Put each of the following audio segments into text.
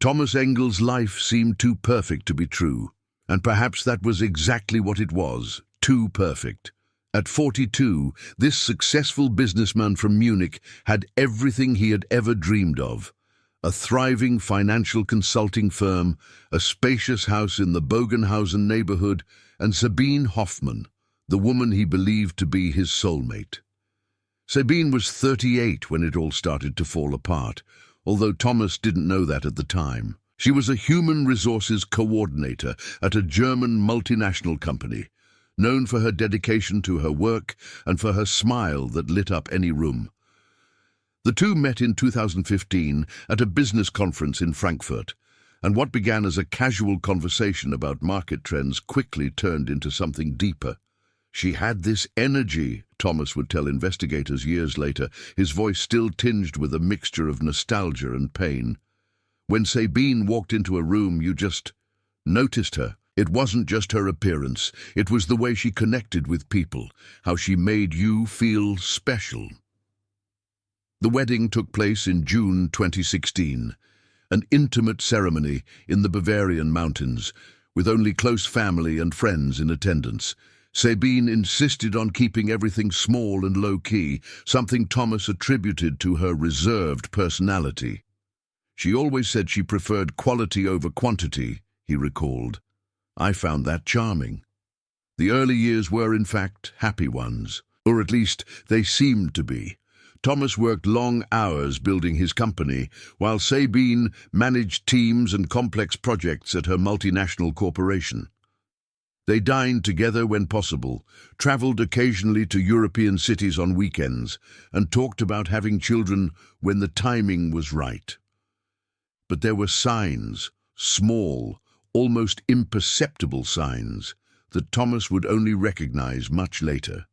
Thomas Engel's life seemed too perfect to be true, and perhaps that was exactly what it was, too perfect. At 42, this successful businessman from Munich had everything he had ever dreamed of. A thriving financial consulting firm, a spacious house in the Bogenhausen neighborhood, and Sabine Hoffmann, the woman he believed to be his soulmate. Sabine was 38 when it all started to fall apart, although Thomas didn't know that at the time. She was a human resources coordinator at a German multinational company, known for her dedication to her work and for her smile that lit up any room. The two met in 2015 at a business conference in Frankfurt, and what began as a casual conversation about market trends quickly turned into something deeper. She had this energy, Thomas would tell investigators years later, his voice still tinged with a mixture of nostalgia and pain. When Sabine walked into a room, you just noticed her. It wasn't just her appearance, it was the way she connected with people, how she made you feel special. The wedding took place in June 2016, an intimate ceremony in the Bavarian mountains, with only close family and friends in attendance. Sabine insisted on keeping everything small and low-key, something Thomas attributed to her reserved personality. She always said she preferred quality over quantity, he recalled. I found that charming. The early years were, in fact, happy ones, or at least they seemed to be. Thomas worked long hours building his company, while Sabine managed teams and complex projects at her multinational corporation. They dined together when possible, traveled occasionally to European cities on weekends, and talked about having children when the timing was right. But there were signs, small, almost imperceptible signs, that Thomas would only recognize much later.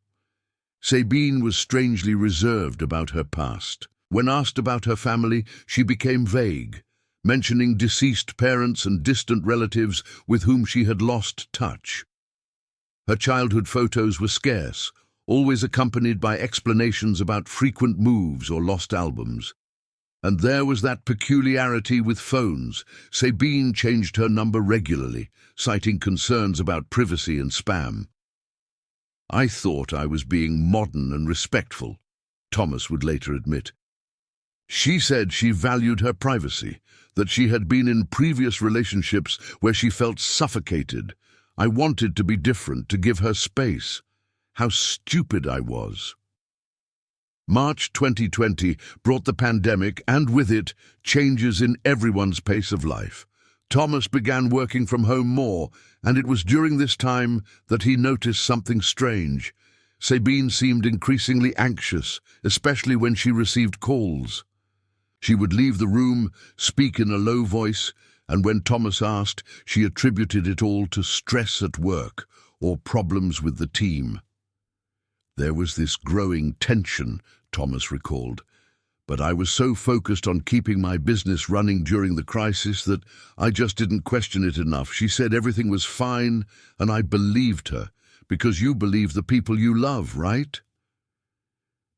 Sabine was strangely reserved about her past. When asked about her family, she became vague, mentioning deceased parents and distant relatives with whom she had lost touch. Her childhood photos were scarce, always accompanied by explanations about frequent moves or lost albums. And there was that peculiarity with phones. Sabine changed her number regularly, citing concerns about privacy and spam. I thought I was being modern and respectful, Thomas would later admit. She said she valued her privacy, that she had been in previous relationships where she felt suffocated. I wanted to be different, to give her space. How stupid I was. March 2020 brought the pandemic and with it changes in everyone's pace of life. Thomas began working from home more, and it was during this time that he noticed something strange. Sabine seemed increasingly anxious, especially when she received calls. She would leave the room, speak in a low voice, and when Thomas asked, she attributed it all to stress at work or problems with the team. There was this growing tension, Thomas recalled, but I was so focused on keeping my business running during the crisis that I just didn't question it enough. She said everything was fine, and I believed her, because you believe the people you love, right?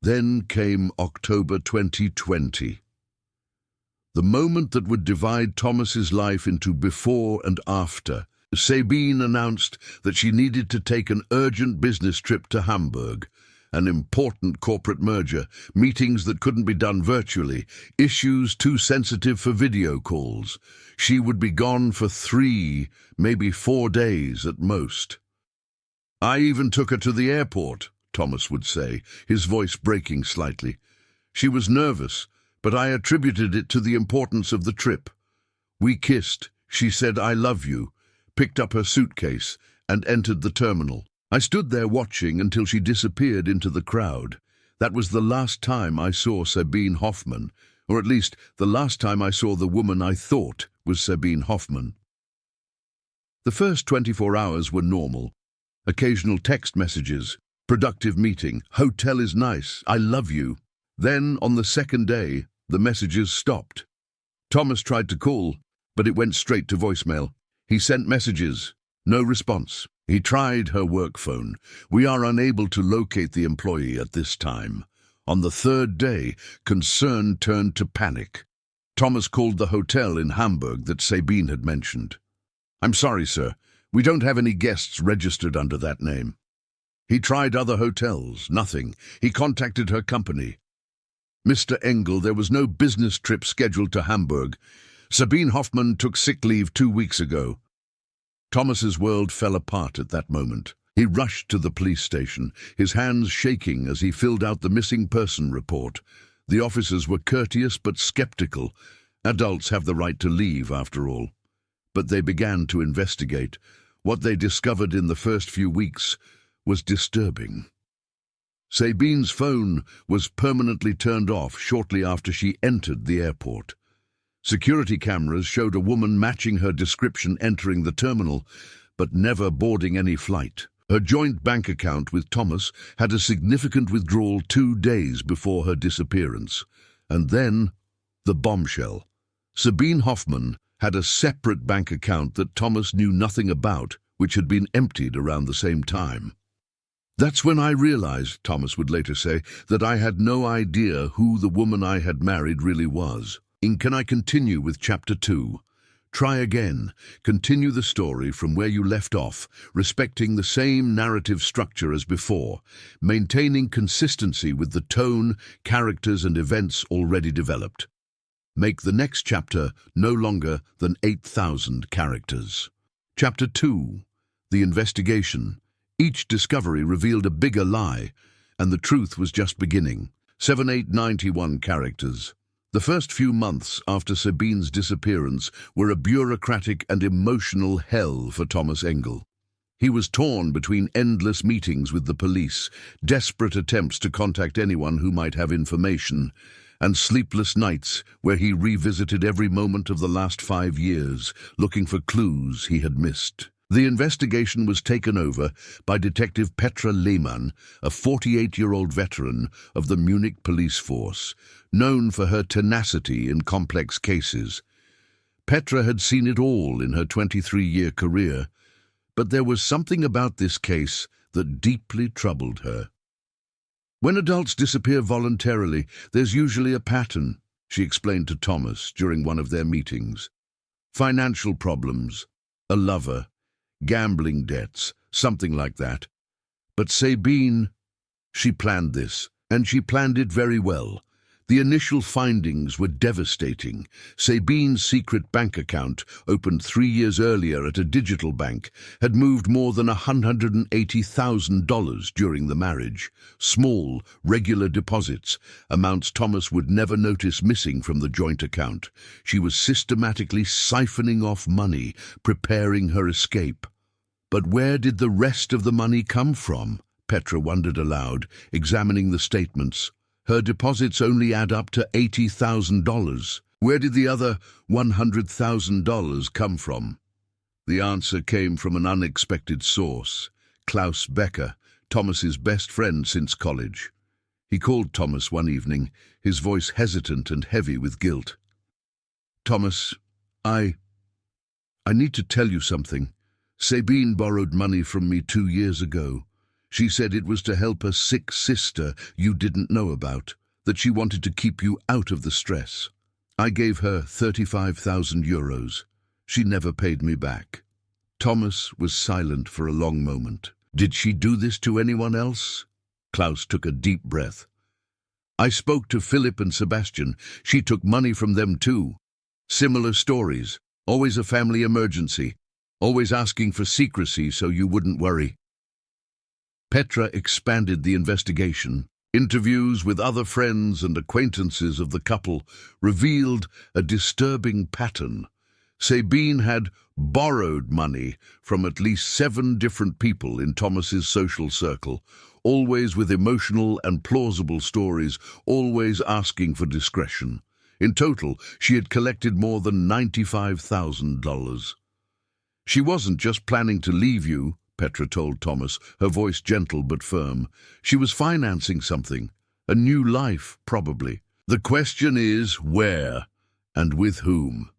Then came October 2020. The moment that would divide Thomas's life into before and after. Sabine announced that she needed to take an urgent business trip to Hamburg, an important corporate merger, meetings that couldn't be done virtually, issues too sensitive for video calls. She would be gone for 3, maybe 4 days at most. I even took her to the airport, Thomas would say, his voice breaking slightly. She was nervous, but I attributed it to the importance of the trip. We kissed, she said I love you, picked up her suitcase, and entered the terminal. I stood there watching until she disappeared into the crowd. That was the last time I saw Sabine Hoffmann, or at least the last time I saw the woman I thought was Sabine Hoffmann. The first 24 hours were normal. Occasional text messages, productive meeting, hotel is nice, I love you. Then, on the second day, the messages stopped. Thomas tried to call, but it went straight to voicemail. He sent messages, no response. He tried her work phone. We are unable to locate the employee at this time. On the third day, concern turned to panic. Thomas called the hotel in Hamburg that Sabine had mentioned. "I'm sorry, sir. We don't have any guests registered under that name." He tried other hotels. Nothing. He contacted her company. "Mr. Engel, there was no business trip scheduled to Hamburg. Sabine Hoffman took sick leave 2 weeks ago." Thomas's world fell apart at that moment. He rushed to the police station, his hands shaking as he filled out the missing person report. The officers were courteous but skeptical. Adults have the right to leave, after all. But they began to investigate. What they discovered in the first few weeks was disturbing. Sabine's phone was permanently turned off shortly after she entered the airport. Security cameras showed a woman matching her description entering the terminal, but never boarding any flight. Her joint bank account with Thomas had a significant withdrawal 2 days before her disappearance. And then, the bombshell. Sabine Hoffman had a separate bank account that Thomas knew nothing about, which had been emptied around the same time. "That's when I realized," Thomas would later say, "that I had no idea who the woman I had married really was." Can I continue with Chapter 2? Try again. Continue the story from where you left off, respecting the same narrative structure as before, maintaining consistency with the tone, characters, and events already developed. Make the next chapter no longer than 8,000 characters. Chapter 2. The Investigation. Each discovery revealed a bigger lie, and the truth was just beginning. 7,891 characters. The first few months after Sabine's disappearance were a bureaucratic and emotional hell for Thomas Engel. He was torn between endless meetings with the police, desperate attempts to contact anyone who might have information, and sleepless nights where he revisited every moment of the last 5 years, looking for clues he had missed. The investigation was taken over by Detective Petra Lehmann, a 48-year-old veteran of the Munich police force, known for her tenacity in complex cases. Petra had seen it all in her 23-year career, but there was something about this case that deeply troubled her. "When adults disappear voluntarily, there's usually a pattern," she explained to Thomas during one of their meetings. "Financial problems, a lover, gambling debts, something like that. But Sabine, she planned this, and she planned it very well. The initial findings were devastating. Sabine's secret bank account, opened 3 years earlier at a digital bank, had moved more than $180,000 during the marriage. Small, regular deposits, amounts Thomas would never notice missing from the joint account. She was systematically siphoning off money, preparing her escape. But where did the rest of the money come from? Petra wondered aloud, examining the statements. Her deposits only add up to $80,000. Where did the other $100,000 come from? The answer came from an unexpected source. Klaus Becker, Thomas's best friend since college. He called Thomas one evening, his voice hesitant and heavy with guilt. "Thomas, I need to tell you something. Sabine borrowed money from me 2 years ago. She said it was to help a sick sister you didn't know about, that she wanted to keep you out of the stress. I gave her 35,000 euros. She never paid me back." Thomas was silent for a long moment. "Did she do this to anyone else?" Klaus took a deep breath. "I spoke to Philip and Sebastian. She took money from them too. Similar stories. Always a family emergency. Always asking for secrecy so you wouldn't worry." Petra expanded the investigation. Interviews with other friends and acquaintances of the couple revealed a disturbing pattern. Sabine had borrowed money from at least 7 different people in Thomas's social circle, always with emotional and plausible stories, always asking for discretion. In total, she had collected more than $95,000. "She wasn't just planning to leave you," Petra told Thomas, her voice gentle but firm. "She was financing something. A new life, probably. The question is where and with whom."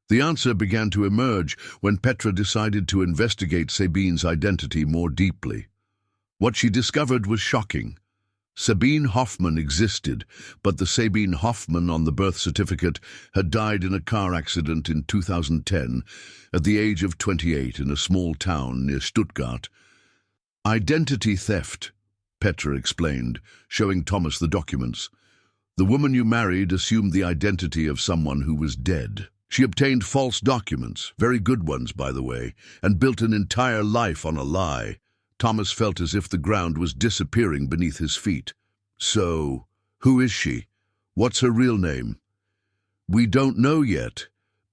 The answer began to emerge when Petra decided to investigate Sabine's identity more deeply. What she discovered was shocking. Sabine Hoffman existed, but the Sabine Hoffman on the birth certificate had died in a car accident in 2010 at the age of 28 in a small town near Stuttgart. Identity theft, Petra explained, showing Thomas the documents. The woman you married assumed the identity of someone who was dead. She obtained false documents, very good ones, by the way, and built an entire life on a lie. Thomas felt as if the ground was disappearing beneath his feet. So, who is she? What's her real name? We don't know yet,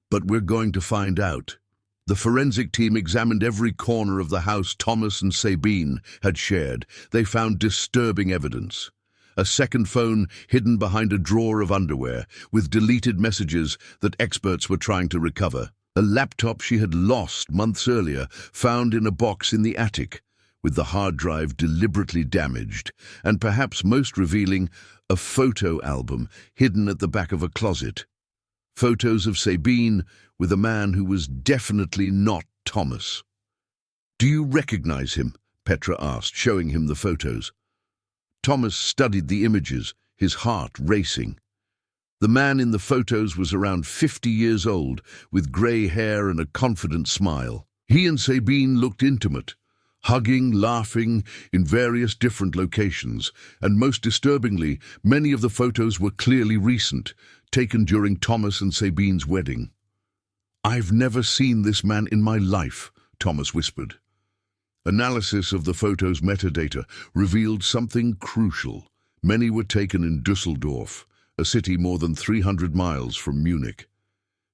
but we're going to find out. The forensic team examined every corner of the house Thomas and Sabine had shared. They found disturbing evidence. A second phone hidden behind a drawer of underwear, with deleted messages that experts were trying to recover. A laptop she had lost months earlier, found in a box in the attic, with the hard drive deliberately damaged, and perhaps most revealing, a photo album hidden at the back of a closet. Photos of Sabine with a man who was definitely not Thomas. "Do you recognize him?" Petra asked, showing him the photos. Thomas studied the images, his heart racing. The man in the photos was around 50 years old, with grey hair and a confident smile. He and Sabine looked intimate, hugging, laughing, in various different locations, and most disturbingly, many of the photos were clearly recent, taken during Thomas and Sabine's wedding. "I've never seen this man in my life," Thomas whispered. Analysis of the photos' metadata revealed something crucial. Many were taken in Düsseldorf, a city more than 300 miles from Munich.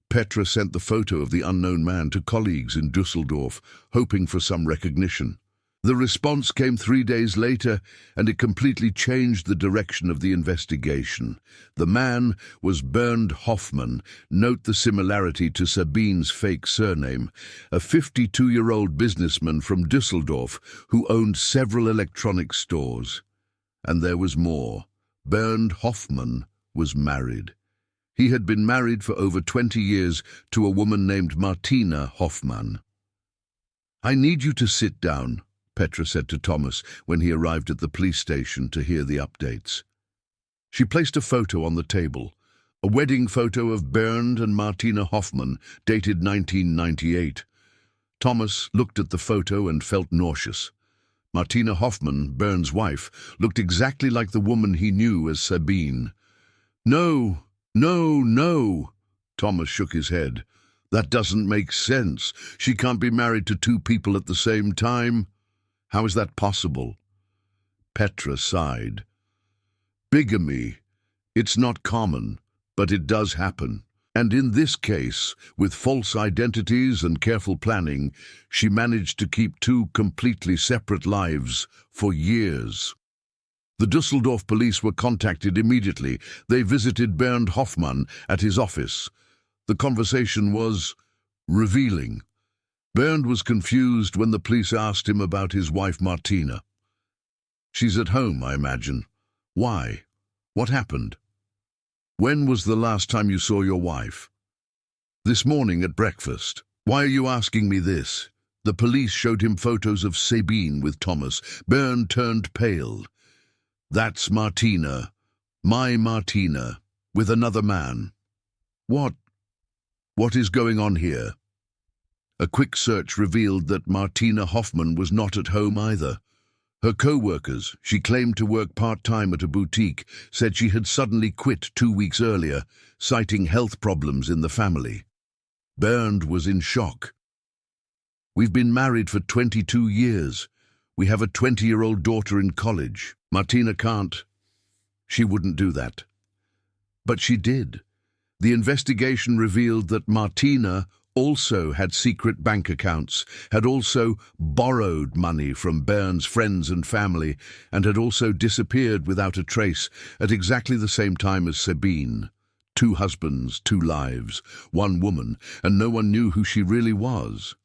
Petra sent the photo of the unknown man to colleagues in Düsseldorf, hoping for some recognition. The response came 3 days later, and it completely changed the direction of the investigation. The man was Bernd Hoffmann, note the similarity to Sabine's fake surname, a 52-year-old businessman from Düsseldorf who owned several electronics stores. And there was more. Bernd Hoffmann was married. He had been married for over 20 years to a woman named Martina Hoffmann. "I need you to sit down," Petra said to Thomas when he arrived at the police station to hear the updates. She placed a photo on the table, a wedding photo of Bernd and Martina Hoffmann, dated 1998. Thomas looked at the photo and felt nauseous. Martina Hoffmann, Bernd's wife, looked exactly like the woman he knew as Sabine. "No, no, no," Thomas shook his head. "That doesn't make sense. She can't be married to two people at the same time. How is that possible?" Petra sighed. "Bigamy. It's not common, but it does happen. And in this case, with false identities and careful planning, she managed to keep two completely separate lives for years." The Düsseldorf police were contacted immediately. They visited Bernd Hoffmann at his office. The conversation was revealing. Bernd was confused when the police asked him about his wife Martina. "She's at home, I imagine. Why? What happened? When was the last time you saw your wife?" "This morning at breakfast." "Why are you asking me this?" The police showed him photos of Sabine with Thomas. Bernd turned pale. "That's Martina. My Martina. With another man." What is going on here?" A quick search revealed that Martina Hoffmann was not at home either. Her co-workers, she claimed to work part-time at a boutique, said she had suddenly quit 2 weeks earlier, citing health problems in the family. Bernd was in shock. "We've been married for 22 years. We have a 20-year-old daughter in college. Martina can't. She wouldn't do that." But she did. The investigation revealed that Martina also had secret bank accounts, had also borrowed money from Bernd's friends and family, and had also disappeared without a trace at exactly the same time as Sabine. 2 husbands, 2 lives, 1 woman, and no one knew who she really was.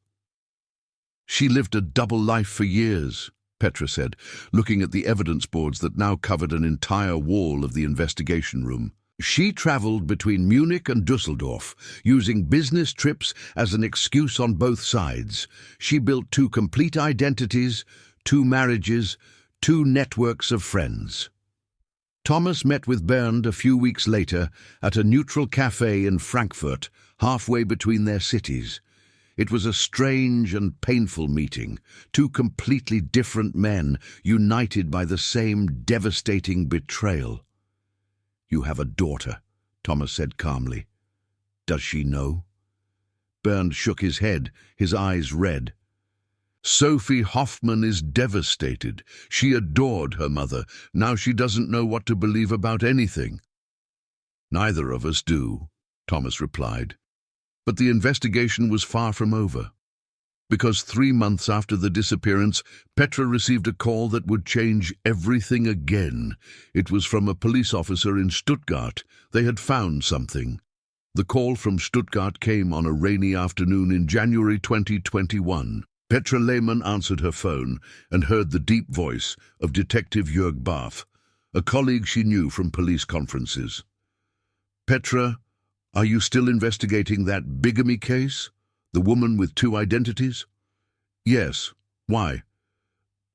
"She lived a double life for years," Petra said, looking at the evidence boards that now covered an entire wall of the investigation room. "She traveled between Munich and Düsseldorf, using business trips as an excuse on both sides. She built 2 complete identities, 2 marriages, 2 networks of friends." Thomas met with Bernd a few weeks later at a neutral cafe in Frankfurt, halfway between their cities. It was a strange and painful meeting, two completely different men united by the same devastating betrayal. "You have a daughter," Thomas said calmly. "Does she know?" Bernd shook his head, his eyes red. "Sophie Hoffman is devastated. She adored her mother. Now she doesn't know what to believe about anything." "Neither of us do," Thomas replied. But the investigation was far from over. Because 3 months after the disappearance, Petra received a call that would change everything again. It was from a police officer in Stuttgart. They had found something. The call from Stuttgart came on a rainy afternoon in January 2021. Petra Lehmann answered her phone and heard the deep voice of Detective Jörg Barth, a colleague she knew from police conferences. "Petra, are you still investigating that bigamy case? The woman with 2 identities?" "Yes. Why?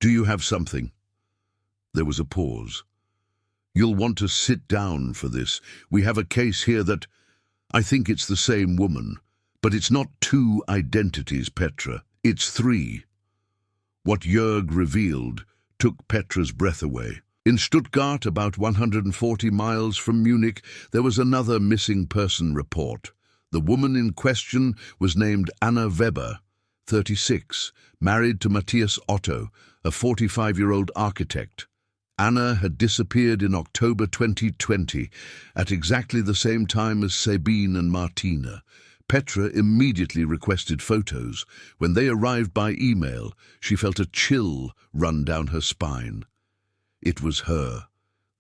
Do you have something?" There was a pause. "You'll want to sit down for this. We have a case here that... I think it's the same woman. But it's not 2 identities, Petra. It's 3. What Jörg revealed took Petra's breath away. In Stuttgart, about 140 miles from Munich, there was another missing person report. The woman in question was named Anna Weber, 36, married to Matthias Otto, a 45-year-old architect. Anna had disappeared in October 2020, at exactly the same time as Sabine and Martina. Petra immediately requested photos. When they arrived by email, she felt a chill run down her spine. It was her,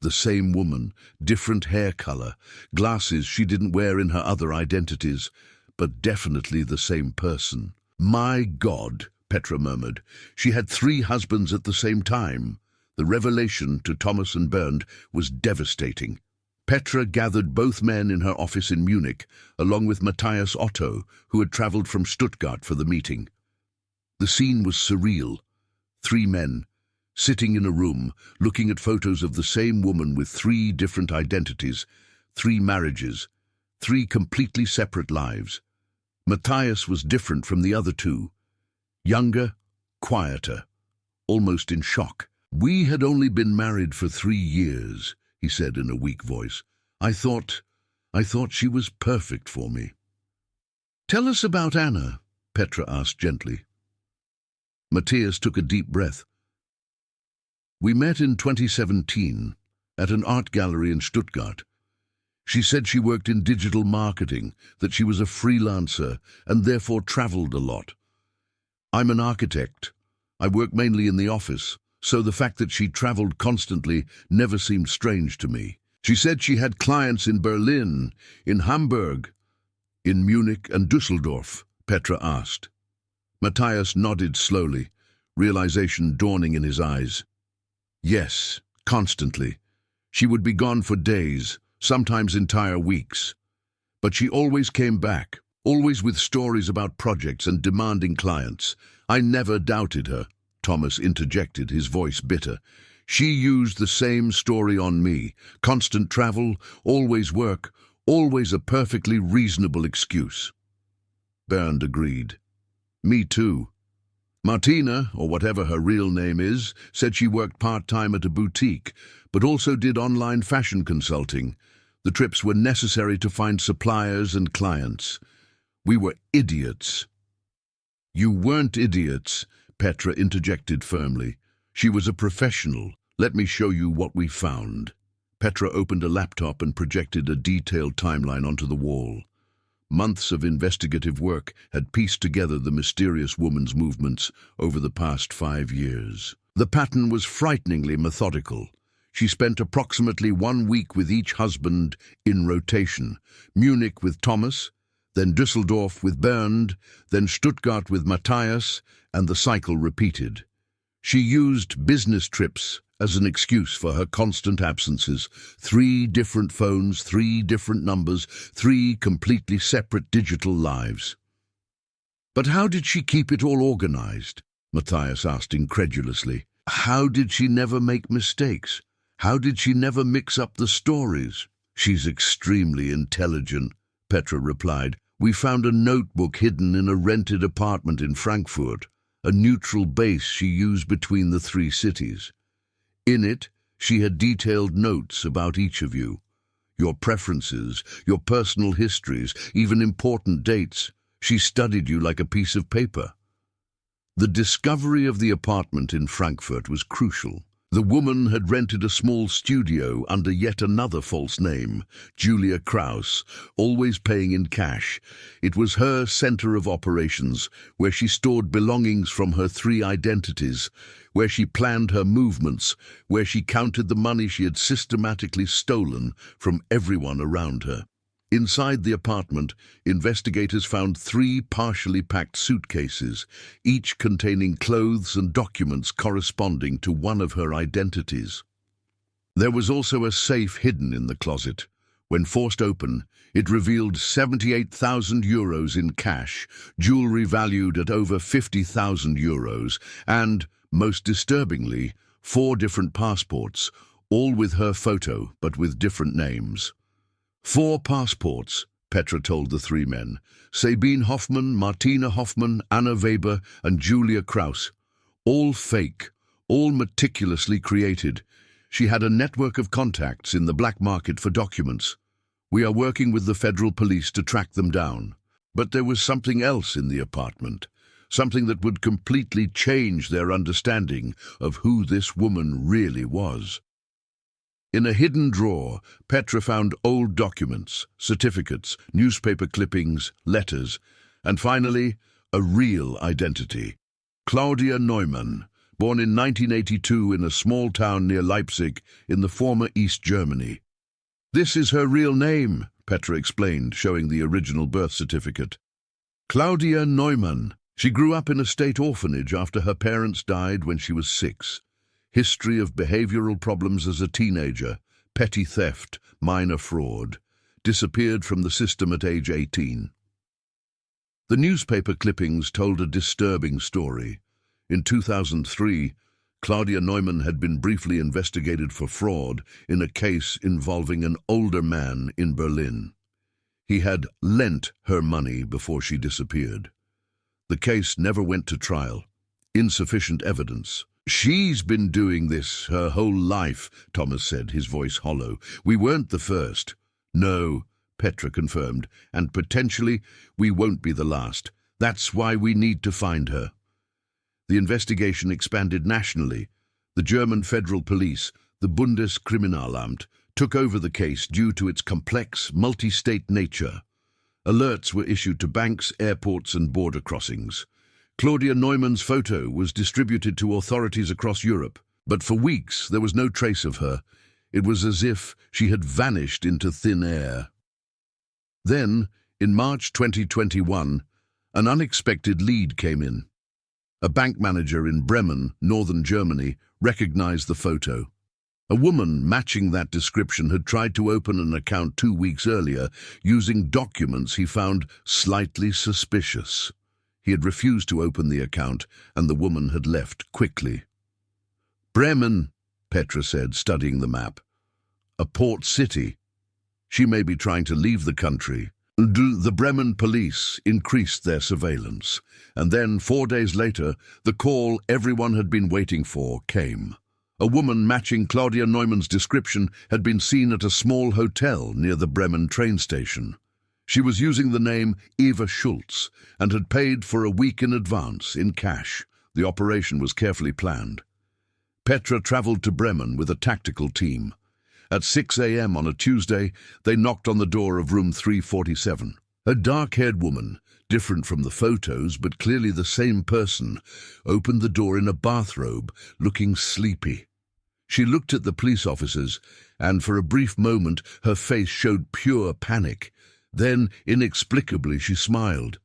the same woman, different hair color, glasses she didn't wear in her other identities, but definitely the same person. "My God," Petra murmured. She had 3 husbands at the same time. The revelation to Thomas and Bernd was devastating. Petra gathered both men in her office in Munich, along with Matthias Otto, who had traveled from Stuttgart for the meeting. The scene was surreal. 3 men, sitting in a room, looking at photos of the same woman with 3 different identities, 3 marriages, 3 completely separate lives. Matthias was different from the other 2. Younger, quieter, almost in shock. "We had only been married for 3 years, he said in a weak voice. I thought she was perfect for me." "Tell us about Anna," Petra asked gently. Matthias took a deep breath. "We met in 2017 at an art gallery in Stuttgart. She said she worked in digital marketing, that she was a freelancer and therefore traveled a lot. I'm an architect. I work mainly in the office, so the fact that she traveled constantly never seemed strange to me. She said she had clients in Berlin, in Hamburg, in Munich and Düsseldorf," Petra asked. Matthias nodded slowly, realization dawning in his eyes. "Yes, constantly. She would be gone for days, sometimes entire weeks. But she always came back, always with stories about projects and demanding clients. I never doubted her," Thomas interjected, his voice bitter. "She used the same story on me. Constant travel, always work, always a perfectly reasonable excuse." Bernd agreed. "Me too. Martina, or whatever her real name is, said she worked part-time at a boutique, but also did online fashion consulting. The trips were necessary to find suppliers and clients. We were idiots." "You weren't idiots," Petra interjected firmly. "She was a professional. Let me show you what we found." Petra opened a laptop and projected a detailed timeline onto the wall. Months of investigative work had pieced together the mysterious woman's movements over the past 5 years. The pattern was frighteningly methodical. She spent approximately 1 week with each husband in rotation. Munich with Thomas, then Düsseldorf with Bernd, then Stuttgart with Matthias, and the cycle repeated. She used business trips as an excuse for her constant absences. 3 different phones, 3 different numbers, 3 completely separate digital lives. "But how did she keep it all organized?" Matthias asked incredulously. "How did she never make mistakes? How did she never mix up the stories? She's extremely intelligent, Petra replied. We found a notebook hidden in a rented apartment in Frankfurt, a neutral base she used between the three cities. In it, she had detailed notes about each of you. Your preferences, your personal histories, even important dates. She studied you like a piece of paper. The discovery of the apartment in Frankfurt was crucial. The woman had rented a small studio under yet another false name, Julia Kraus, always paying in cash. It was her center of operations, where she stored belongings from her three identities, where she planned her movements, where she counted the money she had systematically stolen from everyone around her. Inside the apartment, investigators found 3 partially packed suitcases, each containing clothes and documents corresponding to one of her identities. There was also a safe hidden in the closet. When forced open, it revealed 78,000 euros in cash, jewelry valued at over 50,000 euros, and, most disturbingly, 4 different passports, all with her photo but with different names. 4 passports, Petra told the 3 men. Sabine Hoffmann, Martina Hoffmann, Anna Weber, and Julia Kraus. All fake, all meticulously created. She had a network of contacts in the black market for documents. We are working with the federal police to track them down. But there was something else in the apartment. Something that would completely change their understanding of who this woman really was. In a hidden drawer, Petra found old documents, certificates, newspaper clippings, letters, and finally, a real identity. Claudia Noman, born in 1982 in a small town near Leipzig in the former East Germany. This is her real name, Petra explained, showing the original birth certificate. Claudia Noman. She grew up in a state orphanage after her parents died when she was 6. History of behavioral problems as a teenager, petty theft, minor fraud. Disappeared from the system at age 18. The newspaper clippings told a disturbing story. In 2003, Claudia Noman had been briefly investigated for fraud in a case involving an older man in Berlin. He had lent her money before she disappeared. The case never went to trial. Insufficient evidence. She's been doing this her whole life, Thomas said, his voice hollow. We weren't the first. No, Petra confirmed, and potentially we won't be the last. That's why we need to find her. The investigation expanded nationally. The German federal police, the Bundeskriminalamt, took over the case due to its complex, multi-state nature. Alerts were issued to banks, airports, and border crossings. Claudia Noman's photo was distributed to authorities across Europe, but for weeks there was no trace of her. It was as if she had vanished into thin air. Then, in March 2021, an unexpected lead came in. A bank manager in Bremen, northern Germany, recognized the photo. A woman matching that description had tried to open an account 2 weeks earlier using documents he found slightly suspicious. He had refused to open the account, and the woman had left quickly. Bremen, Petra said, studying the map. A port city. She may be trying to leave the country. The Bremen police increased their surveillance, and then 4 days later, the call everyone had been waiting for came. A woman matching Claudia Noman's description had been seen at a small hotel near the Bremen train station. She was using the name Eva Schultz and had paid for a week in advance in cash. The operation was carefully planned. Petra traveled to Bremen with a tactical team. At 6 a.m. on a Tuesday, they knocked on the door of room 347. A dark-haired woman, different from the photos but clearly the same person, opened the door in a bathrobe, looking sleepy. She looked at the police officers, and for a brief moment her face showed pure panic. Then, inexplicably, she smiled.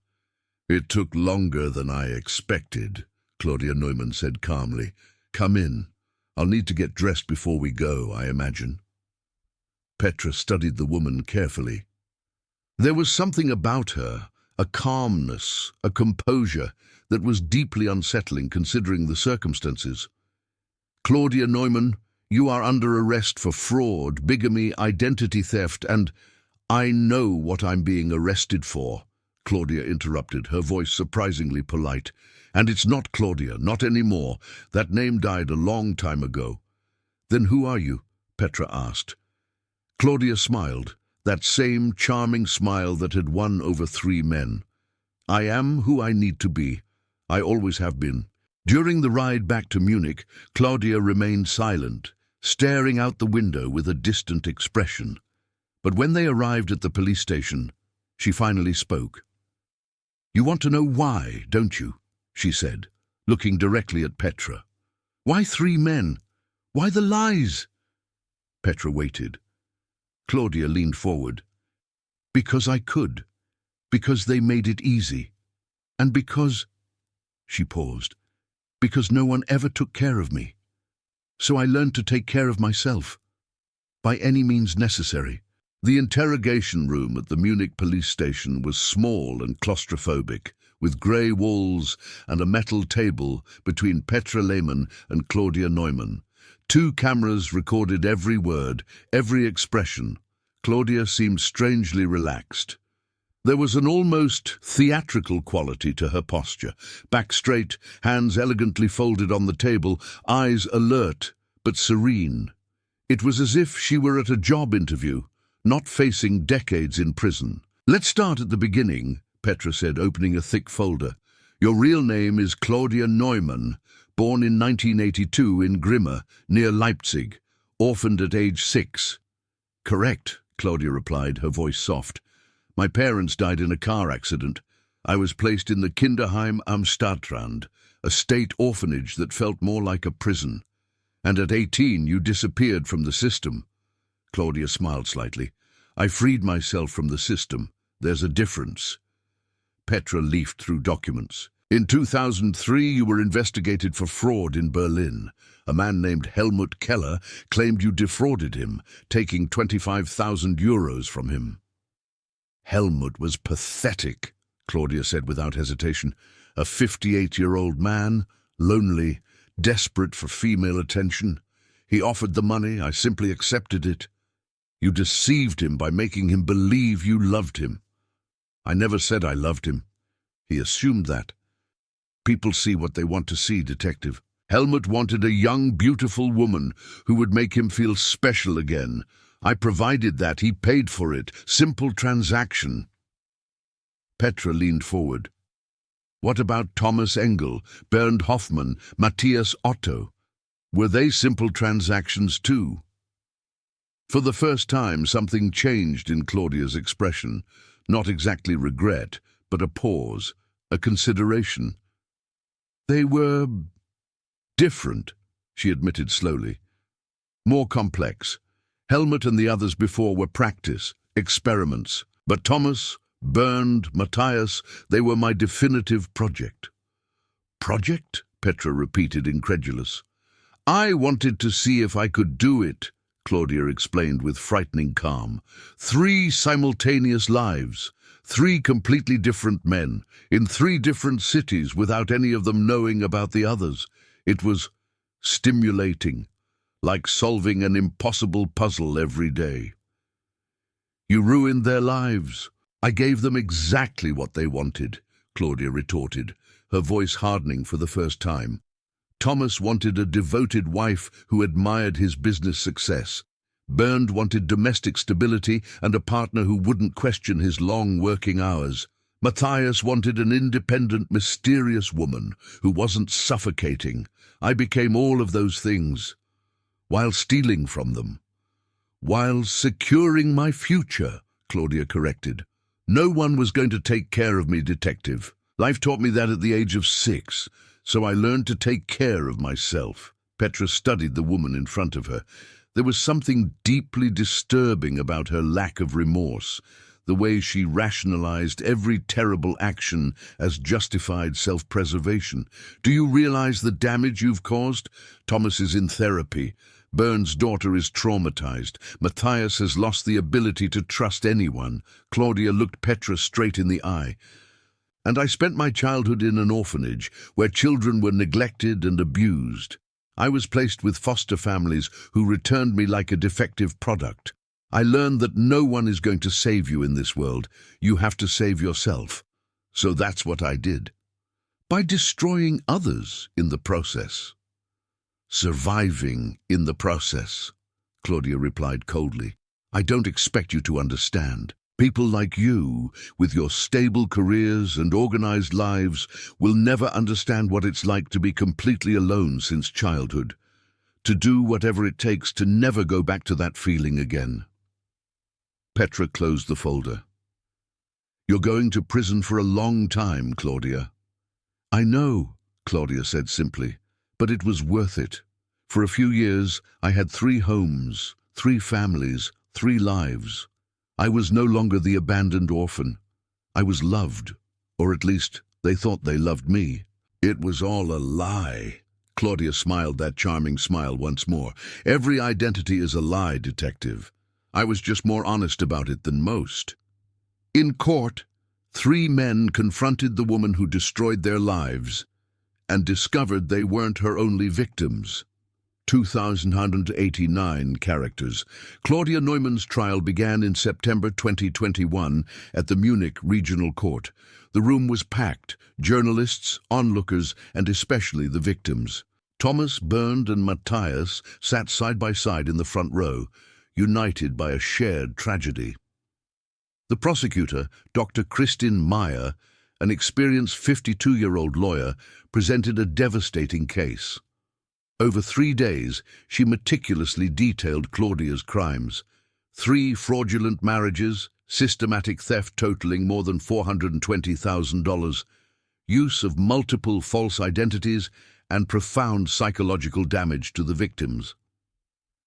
"It took longer than I expected," Claudia Noman said calmly. "Come in. I'll need to get dressed before we go, I imagine." Petra studied the woman carefully. There was something about her, a calmness, a composure, that was deeply unsettling considering the circumstances. "Claudia Noman, You are under arrest for fraud, bigamy, identity theft, and I know what I'm being arrested for," Claudia interrupted, her voice surprisingly polite. "And it's not Claudia, not anymore. That name died a long time ago." "Then who are you?" Petra asked. Claudia smiled, that same charming smile that had won over 3 men. "I am who I need to be. I always have been." During the ride back to Munich, Claudia remained silent, staring out the window with a distant expression. But when they arrived at the police station, she finally spoke. "You want to know why, don't you?" she said, looking directly at Petra. "Why 3 men? Why the lies?" Petra waited. Claudia leaned forward. "Because I could. Because they made it easy. And because—" she paused. "Because no one ever took care of me. So I learned to take care of myself. By any means necessary." The interrogation room at the Munich police station was small and claustrophobic, with grey walls and a metal table between Petra Lehmann and Claudia Noman. 2 cameras recorded every word, every expression. Claudia seemed strangely relaxed. There was an almost theatrical quality to her posture, back straight, hands elegantly folded on the table, eyes alert but serene. It was as if she were at a job interview, not facing decades in prison. "Let's start at the beginning," Petra said, opening a thick folder. "Your real name is Claudia Neumann, born in 1982 in Grimma, near Leipzig, orphaned at age 6. "Correct," Claudia replied, her voice soft. "My parents died in a car accident. I was placed in the Kinderheim am Stadtrand, a state orphanage that felt more like a prison. And at 18 you disappeared from the system." Claudia smiled slightly. "I freed myself from the system. There's a difference." Petra leafed through documents. "In 2003 you were investigated for fraud in Berlin. A man named Helmut Keller claimed you defrauded him, taking 25,000 euros from him." "Helmut was pathetic," Claudia said without hesitation. "A 58-year-old man, lonely, desperate for female attention. He offered the money, I simply accepted it. You deceived him by making him believe you loved him." "I never said I loved him." "He assumed that." "People see what they want to see, Detective. Helmut wanted a young, beautiful woman who would make him feel special again. I provided that. He paid for it. Simple transaction." Petra leaned forward. "What about Thomas Engel, Bernd Hoffmann, Matthias Otto? Were they simple transactions too?" For the first time, something changed in Claudia's expression. Not exactly regret, but a pause, a consideration. "They were different," she admitted slowly. "More complex. Helmut and the others before were practice, experiments. But Thomas, Bernd, Matthias, they were my definitive project." "Project?" Petra repeated, incredulous. "I wanted to see if I could do it," Claudia explained with frightening calm. 3 simultaneous lives, 3 completely different men, in 3 different cities without any of them knowing about the others. It was stimulating, like solving an impossible puzzle every day. "You ruined their lives. I gave them exactly what they wanted," Claudia retorted, her voice hardening for the first time. "Thomas wanted a devoted wife who admired his business success. Bernd wanted domestic stability and a partner who wouldn't question his long working hours. Matthias wanted an independent, mysterious woman who wasn't suffocating. I became all of those things, while stealing from them. While securing my future," Claudia corrected. "No one was going to take care of me, Detective. Life taught me that at the age of 6. So I learned to take care of myself." Petra studied the woman in front of her. There was something deeply disturbing about her lack of remorse, the way she rationalized every terrible action as justified self-preservation. "Do you realize the damage you've caused? Thomas is in therapy. Bernd's daughter is traumatized. Matthias has lost the ability to trust anyone." Claudia looked Petra straight in the eye. "And I spent my childhood in an orphanage where children were neglected and abused. I was placed with foster families who returned me like a defective product. I learned that no one is going to save you in this world. You have to save yourself. So that's what I did. By destroying others in the process. Surviving in the process, Claudia replied coldly. I don't expect you to understand. People like you, with your stable careers and organized lives, will never understand what it's like to be completely alone since childhood, to do whatever it takes to never go back to that feeling again. Petra closed the folder. You're going to prison for a long time, Claudia. I know, Claudia said simply, but it was worth it. For a few years, I had 3 homes, 3 families, 3 lives. I was no longer the abandoned orphan. I was loved, or at least they thought they loved me. It was all a lie. Claudia smiled that charming smile once more. Every identity is a lie, detective. I was just more honest about it than most. In court, 3 men confronted the woman who destroyed their lives and discovered they weren't her only victims. 2,189 characters. Claudia Noman's trial began in September 2021 at the Munich Regional Court. The room was packed, journalists, onlookers, and especially the victims. Thomas, Bernd, and Matthias sat side by side in the front row, united by a shared tragedy. The prosecutor, Dr. Kristin Meyer, an experienced 52-year-old lawyer, presented a devastating case. Over 3 days, she meticulously detailed Claudia's crimes. 3 fraudulent marriages, systematic theft totaling more than $420,000, use of multiple false identities, and profound psychological damage to the victims.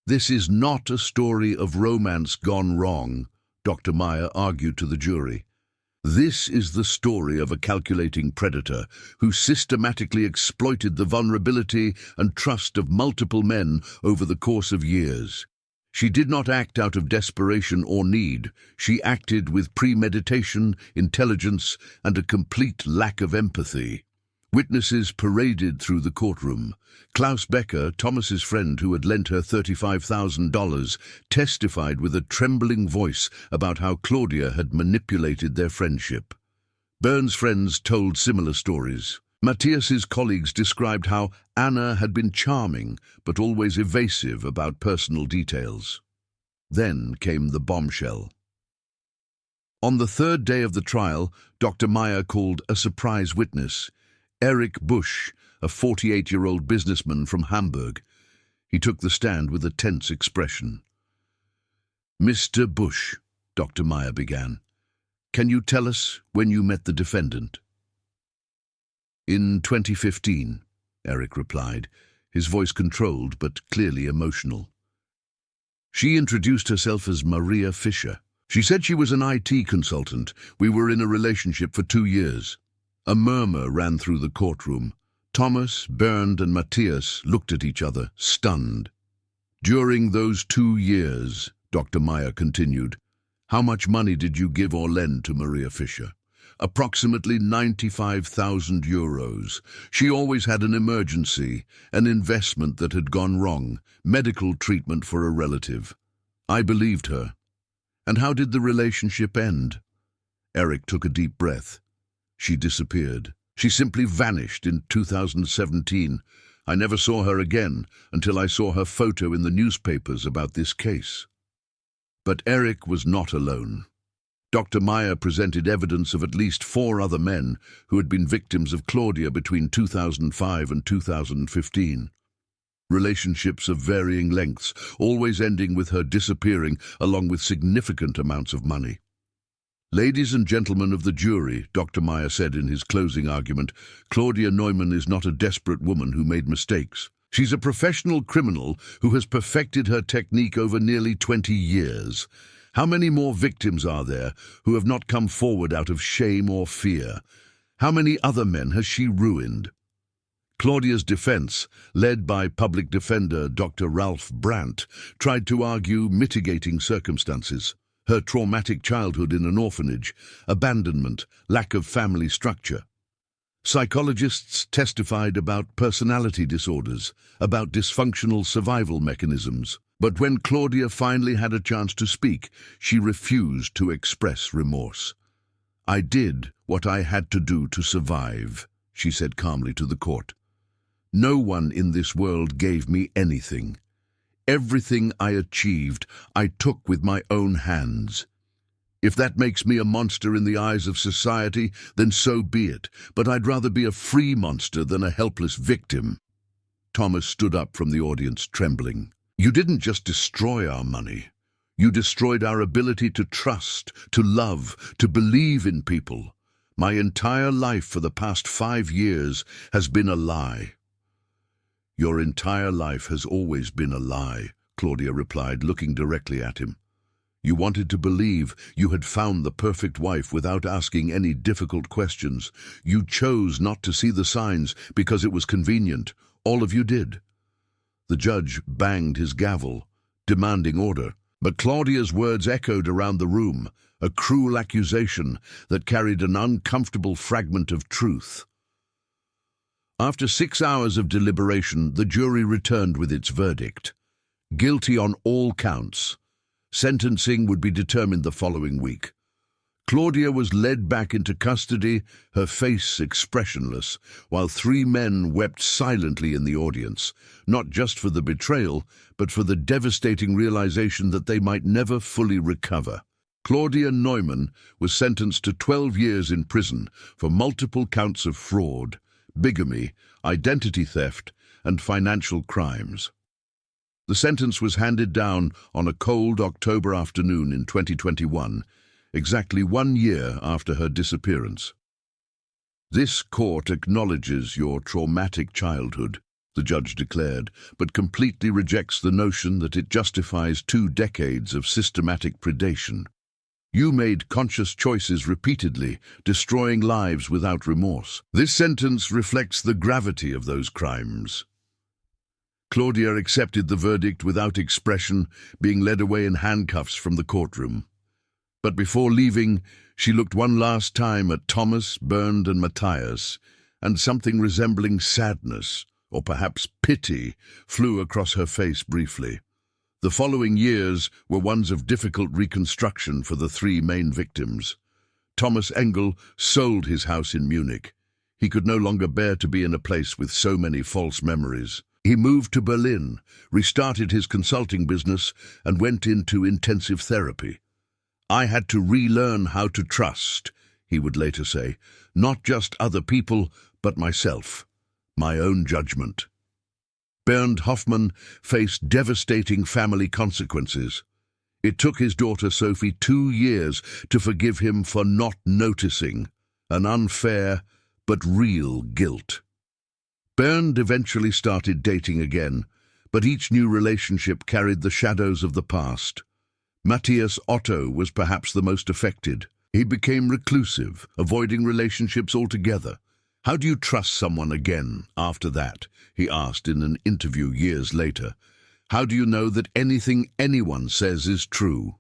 This is not a story of romance gone wrong, Dr. Meyer argued to the jury. This is the story of a calculating predator who systematically exploited the vulnerability and trust of multiple men over the course of years. She did not act out of desperation or need. She acted with premeditation, intelligence, and a complete lack of empathy. Witnesses paraded through the courtroom. Klaus Becker, Thomas's friend who had lent her $35,000, testified with a trembling voice about how Claudia had manipulated their friendship. Bernd's friends told similar stories. Matthias's colleagues described how Anna had been charming but always evasive about personal details. Then came the bombshell. On the 3rd day of the trial, Dr. Meyer called a surprise witness, Erich Busch, a 48-year-old businessman from Hamburg. He took the stand with a tense expression. Mr. Busch, Dr. Meyer began, can you tell us when you met the defendant? In 2015, Erich replied, his voice controlled but clearly emotional. She introduced herself as Maria Fischer. She said she was an IT consultant. We were in a relationship for 2 years. A murmur ran through the courtroom. Thomas, Bernd, and Matthias looked at each other, stunned. During those 2 years, Dr. Meyer continued, how much money did you give or lend to Maria Fischer? Approximately 95,000 euros. She always had an emergency, an investment that had gone wrong, medical treatment for a relative. I believed her. And how did the relationship end? Erich took a deep breath. She disappeared. She simply vanished in 2017. I never saw her again until I saw her photo in the newspapers about this case. But Erich was not alone. Dr. Meyer presented evidence of at least 4 other men who had been victims of Claudia between 2005 and 2015. Relationships of varying lengths, always ending with her disappearing along with significant amounts of money. Ladies and gentlemen of the jury, Dr. Meyer said in his closing argument, Claudia Noman is not a desperate woman who made mistakes. She's a professional criminal who has perfected her technique over nearly 20 years. How many more victims are there who have not come forward out of shame or fear? How many other men has she ruined? Claudia's defense, led by public defender Dr. Ralph Brandt, tried to argue mitigating circumstances. Her traumatic childhood in an orphanage, abandonment, lack of family structure. Psychologists testified about personality disorders, about dysfunctional survival mechanisms. But when Claudia finally had a chance to speak, she refused to express remorse. "I did what I had to do to survive," she said calmly to the court. "No one in this world gave me anything. Everything I achieved, I took with my own hands. If that makes me a monster in the eyes of society, then so be it, but I'd rather be a free monster than a helpless victim." Thomas stood up from the audience, trembling. "You didn't just destroy our money. You destroyed our ability to trust, to love, to believe in people. My entire life for the past 5 years has been a lie." "Your entire life has always been a lie," Claudia replied, looking directly at him. "You wanted to believe you had found the perfect wife without asking any difficult questions. You chose not to see the signs because it was convenient. All of you did." The judge banged his gavel, demanding order. But Claudia's words echoed around the room, a cruel accusation that carried an uncomfortable fragment of truth. After 6 hours of deliberation, the jury returned with its verdict. Guilty on all counts. Sentencing would be determined the following week. Claudia was led back into custody, her face expressionless, while 3 men wept silently in the audience, not just for the betrayal, but for the devastating realization that they might never fully recover. Claudia Noman was sentenced to 12 years in prison for multiple counts of fraud, bigamy, identity theft, and financial crimes. The sentence was handed down on a cold October afternoon in 2021, exactly 1 year after her disappearance. "This court acknowledges your traumatic childhood," the judge declared, but completely rejects the notion that it justifies 2 decades of systematic predation. "You made conscious choices repeatedly, destroying lives without remorse. This sentence reflects the gravity of those crimes." Claudia accepted the verdict without expression, being led away in handcuffs from the courtroom. But before leaving, she looked one last time at Thomas, Bernd, and Matthias, and something resembling sadness, or perhaps pity, flew across her face briefly. The following years were ones of difficult reconstruction for the 3 main victims. Thomas Engel sold his house in Munich. He could no longer bear to be in a place with so many false memories. He moved to Berlin, restarted his consulting business, and went into intensive therapy. "I had to relearn how to trust," he would later say, "not just other people, but myself, my own judgment." Bernd Hoffmann faced devastating family consequences. It took his daughter Sophie 2 years to forgive him for not noticing, an unfair but real guilt. Bernd eventually started dating again, but each new relationship carried the shadows of the past. Matthias Otto was perhaps the most affected. He became reclusive, avoiding relationships altogether. "How do you trust someone again after that?" he asked in an interview years later. "How do you know that anything anyone says is true?"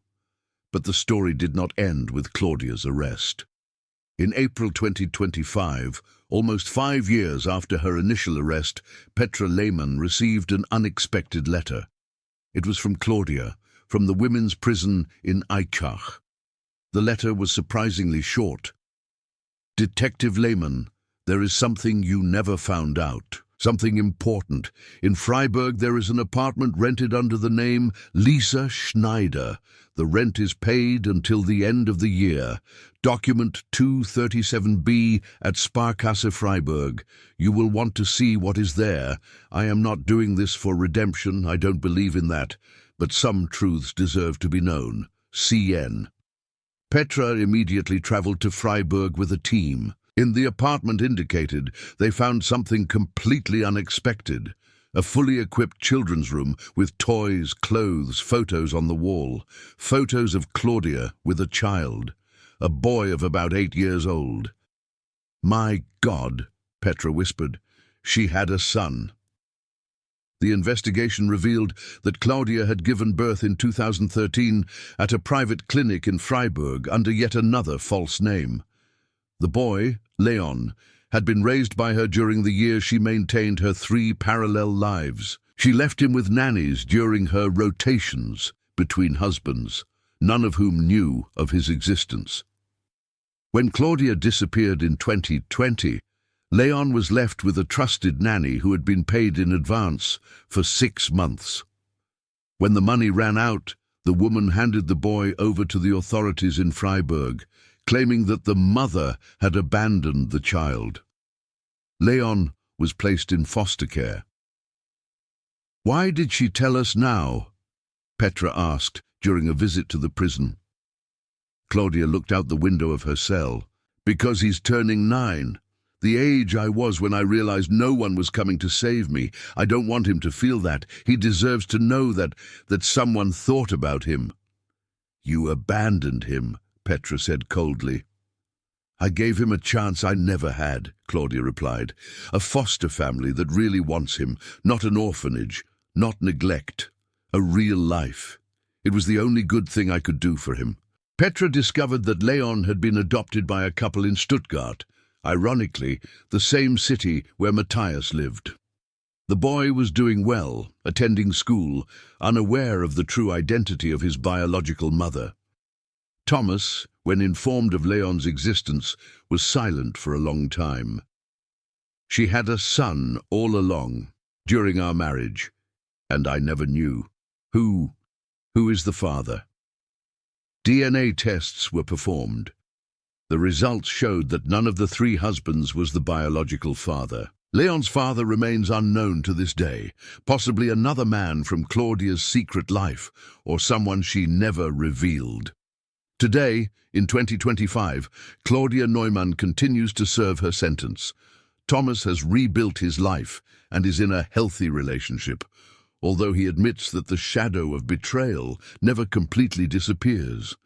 But the story did not end with Claudia's arrest. In April 2025, almost 5 years after her initial arrest, Petra Lehmann received an unexpected letter. It was from Claudia, from the women's prison in Aichach. The letter was surprisingly short. "Detective Lehmann, there is something you never found out. Something important. In Freiburg there is an apartment rented under the name Lisa Schneider. The rent is paid until the end of the year. Document 237B at Sparkasse Freiburg. You will want to see what is there. I am not doing this for redemption, I don't believe in that. But some truths deserve to be known. CN." Petra immediately traveled to Freiburg with a team. In the apartment indicated, they found something completely unexpected. A fully equipped children's room with toys, clothes, photos on the wall. Photos of Claudia with a child, a boy of about 8 years old. "My God," Petra whispered, "she had a son." The investigation revealed that Claudia had given birth in 2013 at a private clinic in Freiburg under yet another false name. The boy, Leon, had been raised by her during the years she maintained her 3 parallel lives. She left him with nannies during her rotations between husbands, none of whom knew of his existence. When Claudia disappeared in 2020, Leon was left with a trusted nanny who had been paid in advance for 6 months. When the money ran out, the woman handed the boy over to the authorities in Freiburg, claiming that the mother had abandoned the child. Leon was placed in foster care. "Why did she tell us now?" Petra asked during a visit to the prison. Claudia looked out the window of her cell. "Because he's turning 9. The age I was when I realized no one was coming to save me. I don't want him to feel that. He deserves to know that someone thought about him." "You abandoned him," Petra said coldly. "I gave him a chance I never had," Claudia replied. "A foster family that really wants him, not an orphanage, not neglect. A real life. It was the only good thing I could do for him." Petra discovered that Leon had been adopted by a couple in Stuttgart, ironically, the same city where Matthias lived. The boy was doing well, attending school, unaware of the true identity of his biological mother. Thomas, when informed of Leon's existence, was silent for a long time. "She had a son all along, during our marriage, and I never knew. Who is the father?" DNA tests were performed. The results showed that none of the 3 husbands was the biological father. Leon's father remains unknown to this day, possibly another man from Claudia's secret life, or someone she never revealed. Today, in 2025, Claudia Noman continues to serve her sentence. Thomas has rebuilt his life and is in a healthy relationship, although he admits that the shadow of betrayal never completely disappears.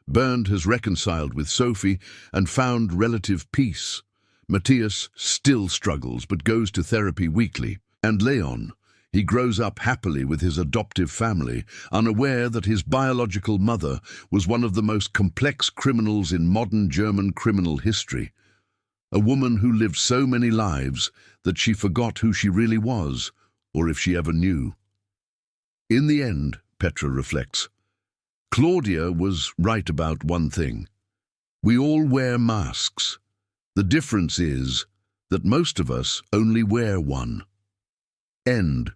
Bernd has reconciled with Sophie and found relative peace. Matthias still struggles but goes to therapy weekly. And Leon, he grows up happily with his adoptive family, unaware that his biological mother was one of the most complex criminals in modern German criminal history. A woman who lived so many lives that she forgot who she really was, or if she ever knew. In the end, Petra reflects, Claudia was right about one thing. We all wear masks. The difference is that most of us only wear one. End.